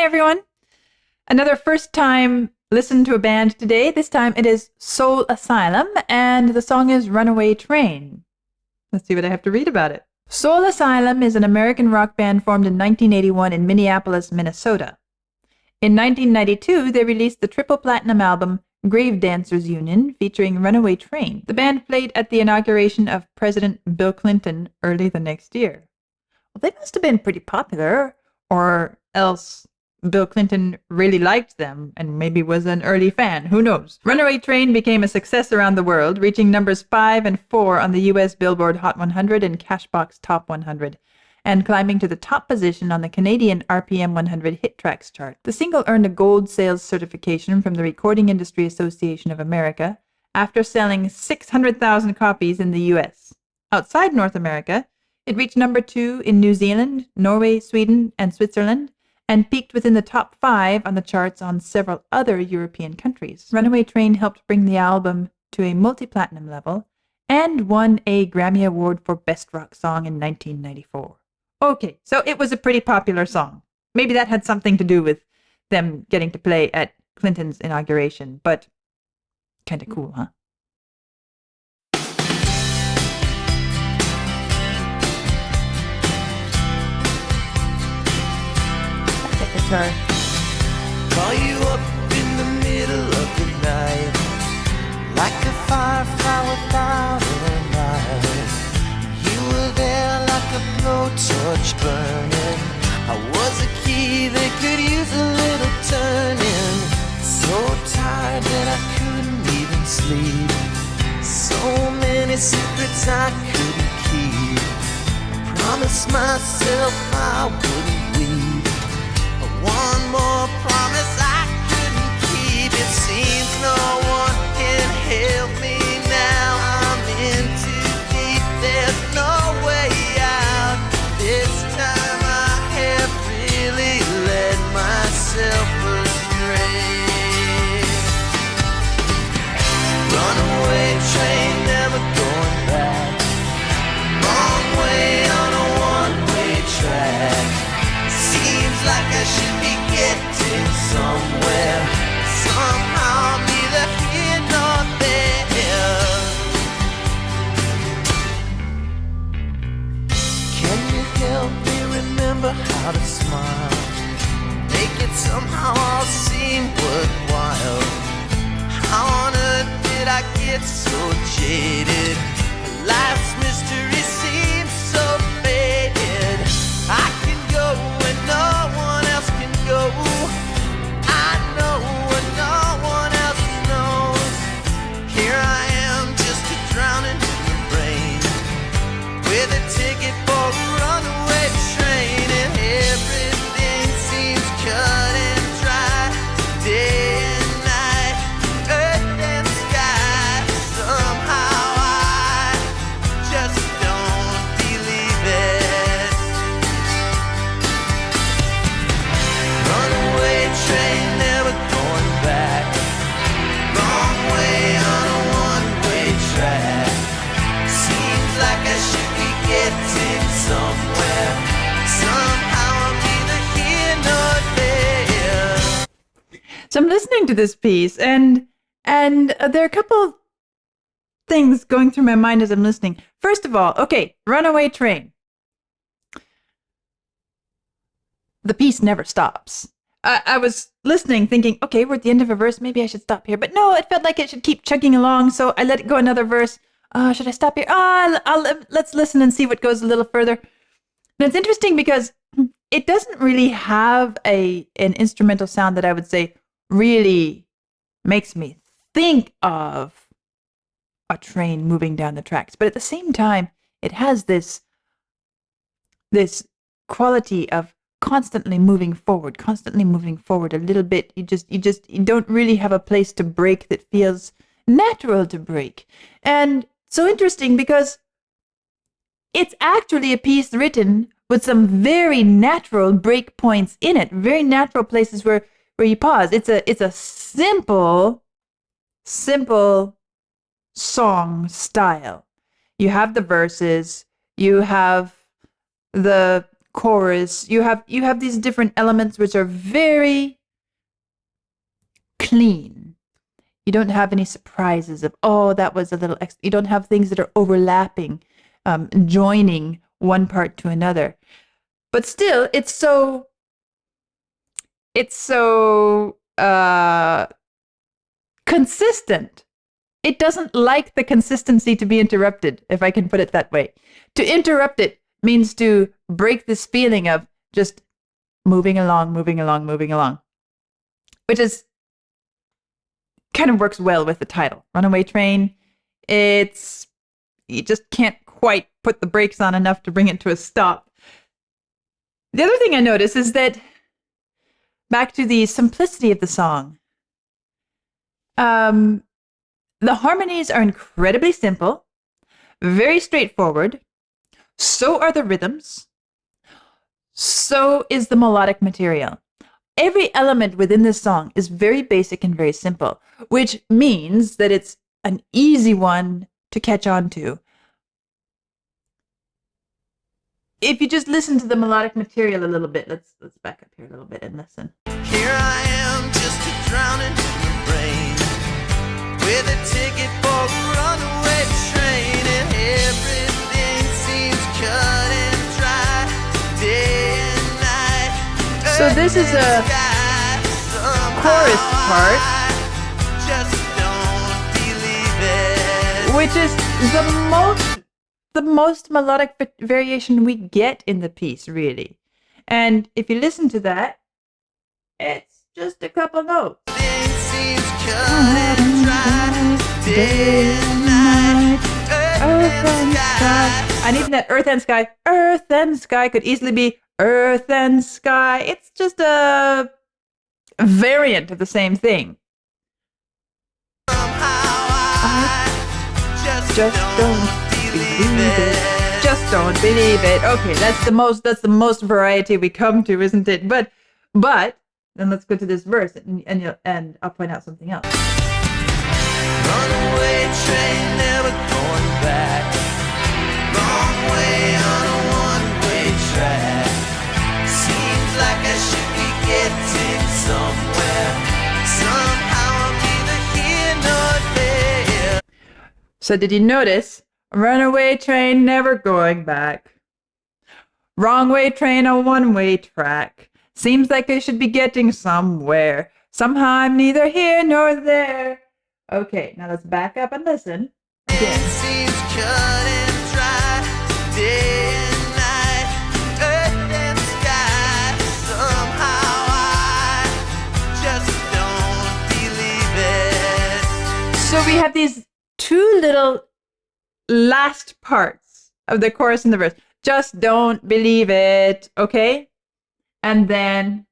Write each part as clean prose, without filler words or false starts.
Hi, everyone. Another first time listen to a band today. This time it is Soul Asylum, and the song is Runaway Train. Let's see what I have to read about it. Soul Asylum is an American rock band formed in 1981 in Minneapolis, Minnesota. In 1992, they released the triple platinum album Grave Dancers Union, featuring Runaway Train. The band played at the inauguration of President Bill Clinton early the next year. Well, they must have been pretty popular, or else Bill Clinton really liked them and maybe was an early fan. Who knows? Runaway Train became a success around the world, reaching numbers 5 and 4 on the US Billboard Hot 100 and Cashbox Top 100, and climbing to the top position on the Canadian RPM 100 Hit Tracks chart. The single earned a gold sales certification from the Recording Industry Association of America after selling 600,000 copies in the US. Outside North America, it reached number 2 in New Zealand, Norway, Sweden, and Switzerland, and peaked within the top 5 on the charts on several other European countries. Runaway Train helped bring the album to a multi-platinum level and won a Grammy Award for Best Rock Song in 1994. Okay, so it was a pretty popular song. Maybe that had something to do with them getting to play at Clinton's inauguration, but kind of cool, huh? Guitar. Call you up in the middle of the night, like a firefly without a light. You were there like a blowtorch burning. I was a key that could use a little turning. So tired that I couldn't even sleep. So many secrets I couldn't keep. I promised myself I wouldn't weep. One more promise I couldn't keep. It seems no one can help me now. I'm in too deep, there's no way out. This time I have really led myself astray. Runaway train, never going back. Wrong way on a one-way track. Seems like I should be getting somewhere. Somehow I'm neither here nor there. Can you help me remember how to smile? Make it somehow all seem worthwhile. How on earth did I get so jaded? Life's mystery seems so faded. I can go when no one else can go. I know when no one else knows. Here I am, just a drowning human brain, with a ticket for a runaway train, and everything seems cut and dry. Day and night, earth and sky. Somehow I just don't believe it. Runaway train, never going back. Wrong way on a one-way track. Seems like I should be getting somewhere. Somehow I'm neither here nor there. So I'm listening to this piece, and there are a couple things going through my mind as I'm listening. First of all, okay, Runaway Train. The piece never stops. I was listening thinking, okay, we're at the end of a verse, maybe I should stop here. But no, it felt like it should keep chugging along, so I let it go another verse. Should I stop here? Let's listen and see what goes a little further. And it's interesting because it doesn't really have an instrumental sound that I would say really makes me think of a train moving down the tracks. But at the same time, it has this quality of constantly moving forward a little bit. You don't really have a place to break that feels natural to break. And so interesting because it's actually a piece written with some very natural break points in it, very natural places where you pause. It's a simple song style. You have the verses, you have the chorus. You have these different elements which are very clean. You don't have any surprises of, oh, that was a little extra. You don't have things that are overlapping, joining one part to another. But still, it's so consistent. It doesn't like the consistency to be interrupted, if I can put it that way. To interrupt it means to break this feeling of just moving along, which is kind of works well with the title, Runaway Train. You just can't quite put the brakes on enough to bring it to a stop. The other thing I notice is that, back to the simplicity of the song, the harmonies are incredibly simple, very straightforward. So are the rhythms. So is the melodic material. Every element within this song is very basic and very simple, which means that it's an easy one to catch on to. If you just listen to the melodic material a little bit, let's back up here a little bit and listen. Here I am, just a drowning in the rain, with a ticket for a runaway train, and everything seems cut and dry, day and night. So this is a chorus part, Just don't believe it. which is the most melodic variation we get in the piece, really. And if you listen to that, it's just a couple notes. Everything seems cut and dry, day and night. Earth and sky. And even that earth and sky, earth and sky could easily be earth and sky. It's just a variant of the same thing. Just Just don't believe it. Just don't believe it. Okay, that's the most variety we come to, isn't it? But then let's go to this verse, and I'll point out something else. Runaway train, never going back. Wrong way on a one-way track. Seems like I should be getting somewhere. Somehow I'm neither here nor there. So did you notice? Runaway train, never going back. Wrong way train, a one-way track. Seems like I should be getting somewhere. Somehow I'm neither here nor there. Okay, now let's back up and listen. Again. Seems cut and dry, day and night, earth and sky. Somehow I just don't believe it. So we have these two little last parts of the chorus and the verse. Just don't believe it, okay? And then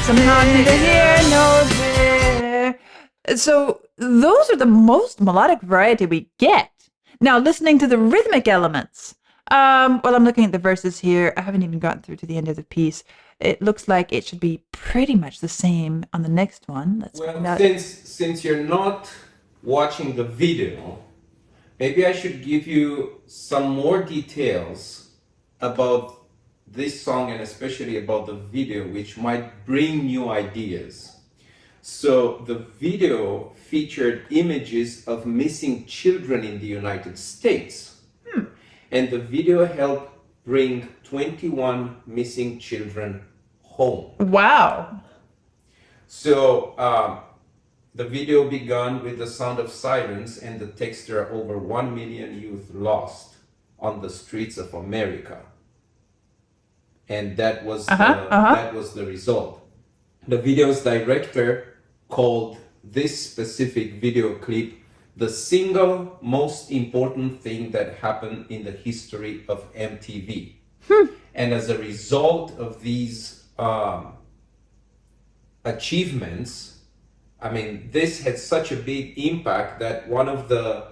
Somehow I'm neither here nor there. So those are the most melodic variety we get. Now, listening to the rhythmic elements. Well, I'm looking at the verses here. I haven't even gotten through to the end of the piece. It looks like it should be pretty much the same on the next one. Let's find out. Since you're not watching the video, maybe I should give you some more details about this song, and especially about the video, which might bring new ideas. So the video featured images of missing children in the United States. And the video helped bring 21 missing children home. Wow. So the video began with the sound of sirens and the text, "There are over 1 million youth lost on the streets of America." And that was that was the result. The video's director called this specific video clip the single most important thing that happened in the history of MTV. And as a result of these achievements, I mean, this had such a big impact that one of the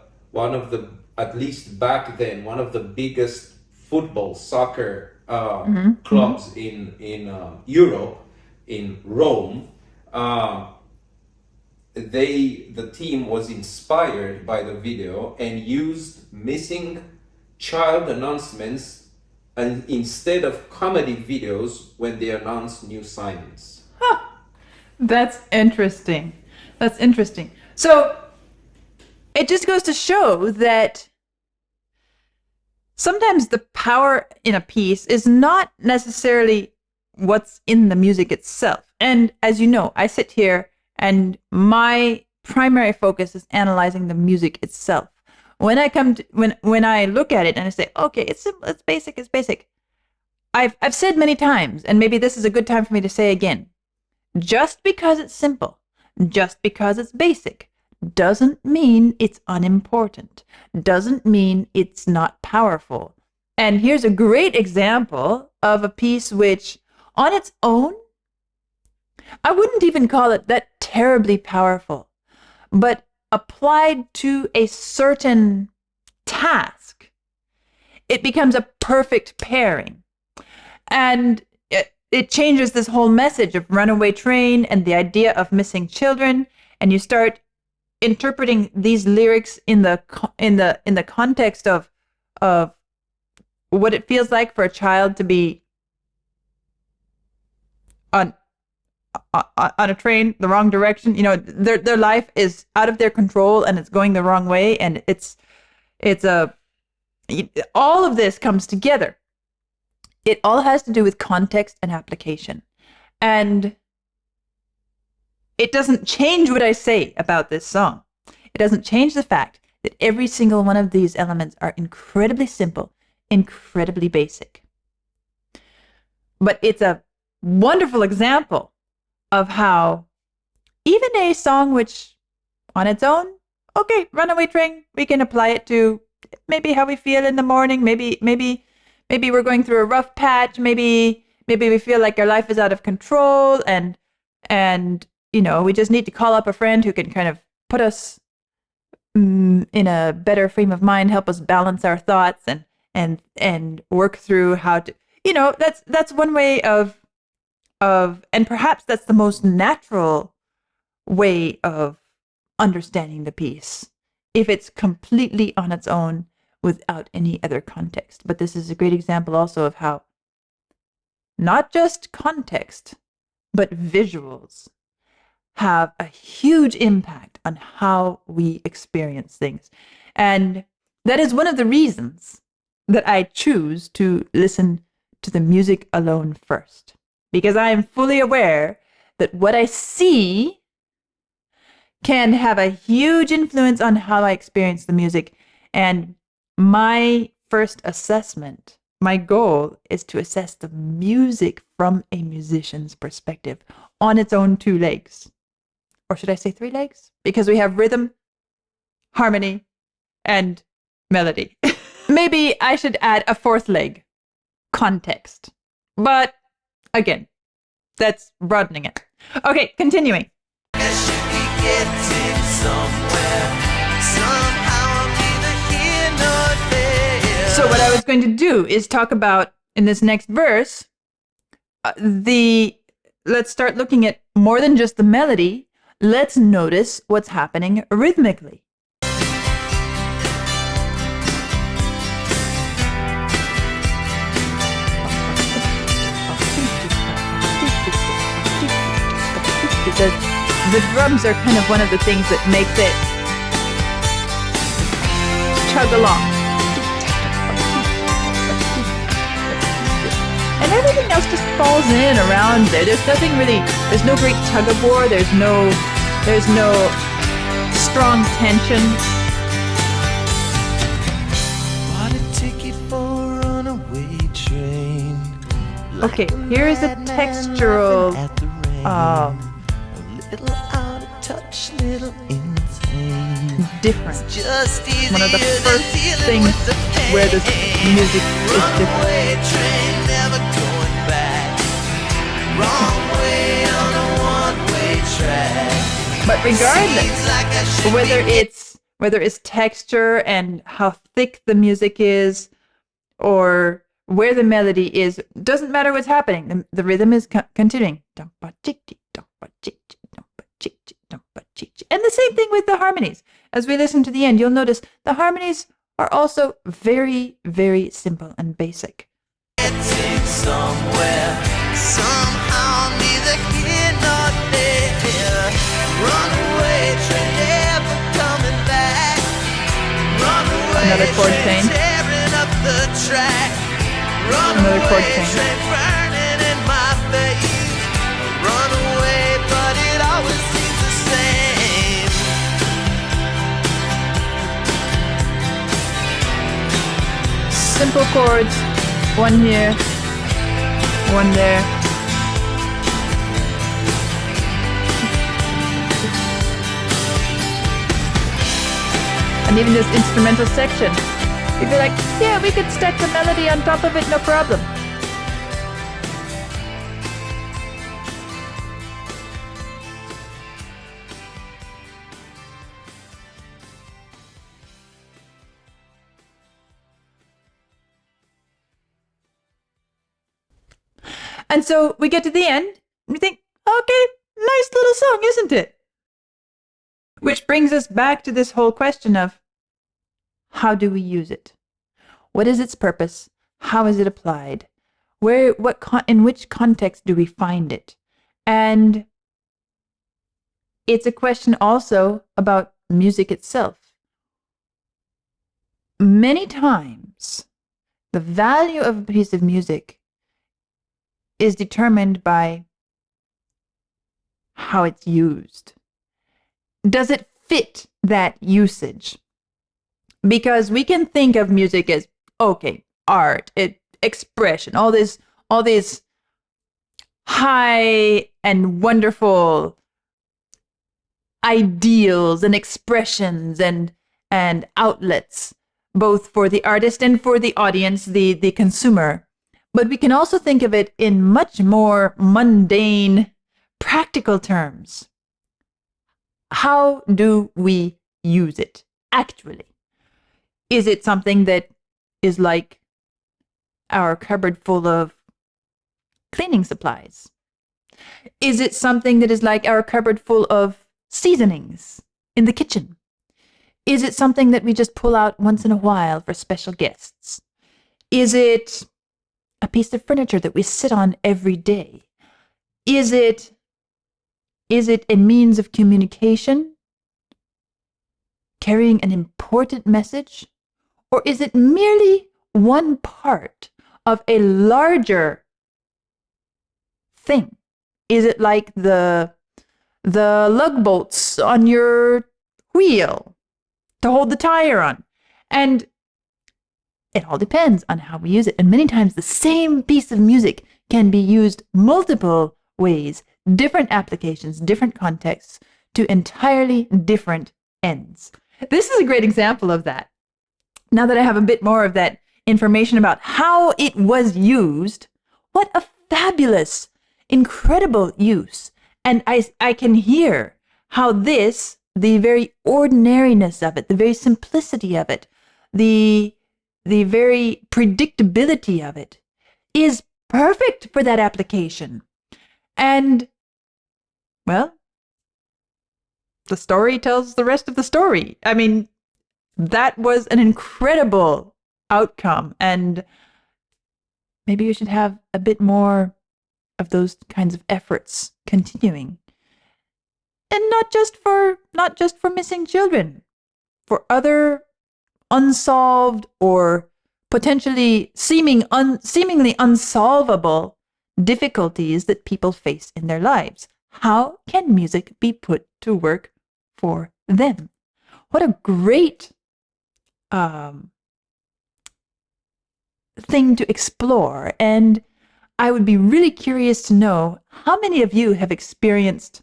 at least back then, one of the biggest soccer clubs in Europe, in Rome, the team was inspired by the video and used missing child announcements and instead of comedy videos when they announce new signings. That's interesting. That's interesting. So it just goes to show that sometimes the power in a piece is not necessarily what's in the music itself. And as you know, I sit here and my primary focus is analyzing the music itself. When I come to, when I look at it and I say, okay, it's simple, it's basic. I've said many times, and maybe this is a good time for me to say again, just because it's simple, just because it's basic, doesn't mean it's unimportant, doesn't mean it's not powerful. And here's a great example of a piece which, on its own, I wouldn't even call it that terribly powerful, but applied to a certain task, it becomes a perfect pairing. And it changes this whole message of Runaway Train and the idea of missing children, and you start interpreting these lyrics in the context of what it feels like for a child to be on a train the wrong direction. You know, their life is out of their control and it's going the wrong way, and all of this comes together. It all has to do with context and application. And it doesn't change what I say about this song. It doesn't change the fact that every single one of these elements are incredibly simple, incredibly basic. But it's a wonderful example of how even a song which on its own, okay, Runaway Train, we can apply it to maybe how we feel in the morning, maybe we're going through a rough patch, maybe we feel like our life is out of control, and you know, we just need to call up a friend who can kind of put us in a better frame of mind, help us balance our thoughts and work through how to, you know, that's one way of and perhaps that's the most natural way of understanding the piece, if it's completely on its own without any other context. But this is a great example also of how not just context, but visuals have a huge impact on how we experience things. And that is one of the reasons that I choose to listen to the music alone first, because I am fully aware that what I see can have a huge influence on how I experience the music. And my first assessment, my goal is to assess the music from a musician's perspective on its own two legs. Or should I say three legs? Because we have rhythm, harmony, and melody. Maybe I should add a fourth leg, context. But again, that's broadening it. Okay, continuing. Guess you could get it somewhere. Somehow I'm neither here nor there. So what I was going to do is talk about, in this next verse, let's start looking at more than just the melody. Let's notice what's happening rhythmically. The drums are kind of one of the things that makes it chug along. And everything else just falls in around there. There's nothing really, there's no great tug of war, there's no strong tension. Bought a ticket for a runaway train. Okay, here is a textural Little out of touch, little insane. difference. Just One of the first things where this music is different. Train never going back. Wrong way on a one-way track. But regardless, Seems like I should whether it's texture and how thick the music is, or where the melody is, doesn't matter what's happening. The rhythm is continuing. And the same thing with the harmonies. As we listen to the end, you'll notice the harmonies are also very, very simple and basic. Getting somewhere, somehow, neither here nor there. Runaway train never coming back. Runaway Another chord train change. tearing up the track. Another chord Runaway change. train burning in my face. Runaway, but it always seems the same. Simple chords, one here, one there. And even this instrumental section, you'd be like, yeah, we could stack the melody on top of it, no problem. And so we get to the end, and we think, okay, nice little song, isn't it? Which brings us back to this whole question of, how do we use it? What is its purpose? How is it applied? In which context do we find it? And it's a question also about music itself. Many times, the value of a piece of music is determined by how it's used. Does it fit that usage? Because we can think of music as, okay, art, expression, all these high and wonderful ideals and expressions and outlets, both for the artist and for the audience, the consumer. But we can also think of it in much more mundane, practical terms. How do we use it, actually? Is it something that is like our cupboard full of cleaning supplies? Is it something that is like our cupboard full of seasonings in the kitchen? Is it something that we just pull out once in a while for special guests? Is it a piece of furniture that we sit on every day? Is it a means of communication, carrying an important message? Or is it merely one part of a larger thing? Is it like the lug bolts on your wheel to hold the tire on? And it all depends on how we use it. And many times the same piece of music can be used multiple ways, different applications, different contexts, to entirely different ends. This is a great example of that. Now that I have a bit more of that information about how it was used, what a fabulous, incredible use. And I can hear how this, the very ordinariness of it, the very simplicity of it, the very predictability of it is perfect for that application. And, well, the story tells the rest of the story. I mean, that was an incredible outcome, and maybe we should have a bit more of those kinds of efforts continuing. And not just for missing children, for other unsolved or potentially seemingly unsolvable difficulties that people face in their lives. How can music be put to work for them? What a great thing to explore. And I would be really curious to know how many of you have experienced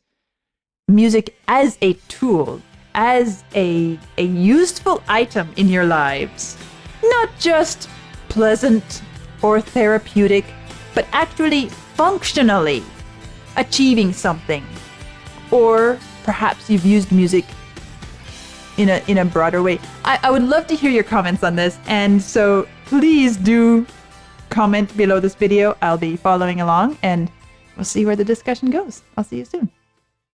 music as a tool, as a useful item in your lives. Not just pleasant or therapeutic, but actually functionally achieving something. Or perhaps you've used music in a broader way. I would love to hear your comments on this, and so please do comment below this video. I'll be following along, and we'll see where the discussion goes. I'll see you soon.